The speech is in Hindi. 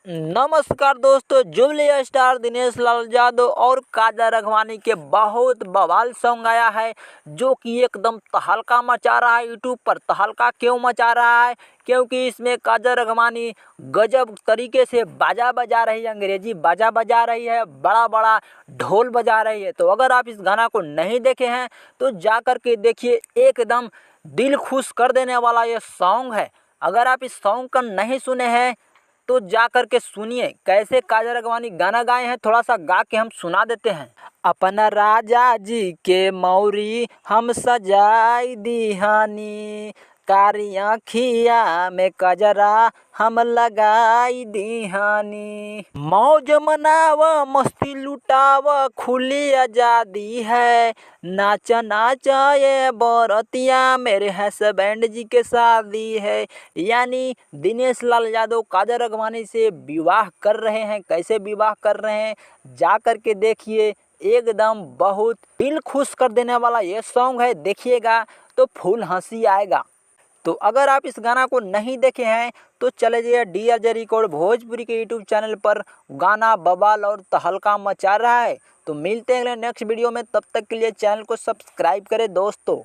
नमस्कार दोस्तों, जुबली स्टार दिनेश लाल यादव और काजल राघवानी के बहुत बवाल सॉन्ग आया है जो कि एकदम तहलका मचा रहा है। यूट्यूब पर तहलका क्यों मचा रहा है? क्योंकि इसमें काजल राघवानी गजब तरीके से बाजा बजा रही है, अंग्रेजी बाजा बजा रही है, बड़ा बड़ा ढोल बजा रही है। तो अगर आप इस गाना को नहीं देखे हैं तो जा कर के देखिए, एकदम दिल खुश कर देने वाला ये सॉन्ग है। अगर आप इस सॉन्ग का नहीं सुने हैं तो जा कर के सुनिए कैसे काजल राघवानी गाना गाए हैं। थोड़ा सा गा के हम सुना देते हैं। अपना राजा जी के मौरी हम सजाई दीहानी, कारी आँखिया में कजरा हम लगाई दीहानी। मौज मनाव मस्ती लुटाव खुली आजादी है, नाच नाच ये बरतिया मेरे हस्बैंड जी के शादी है। यानी दिनेश लाल यादव काजल राघवानी से विवाह कर रहे हैं। कैसे विवाह कर रहे हैं जा कर के देखिए, एकदम बहुत दिल खुश कर देने वाला ये सॉन्ग है। देखिएगा तो फुल हंसी आएगा। तो अगर आप इस गाना को नहीं देखे हैं तो चले जाइए DRJ रिकॉर्ड भोजपुरी के यूट्यूब चैनल पर। गाना बवाल और तहलका मचा रहा है। तो मिलते हैं अगले नेक्स्ट वीडियो में, तब तक के लिए चैनल को सब्सक्राइब करें दोस्तों।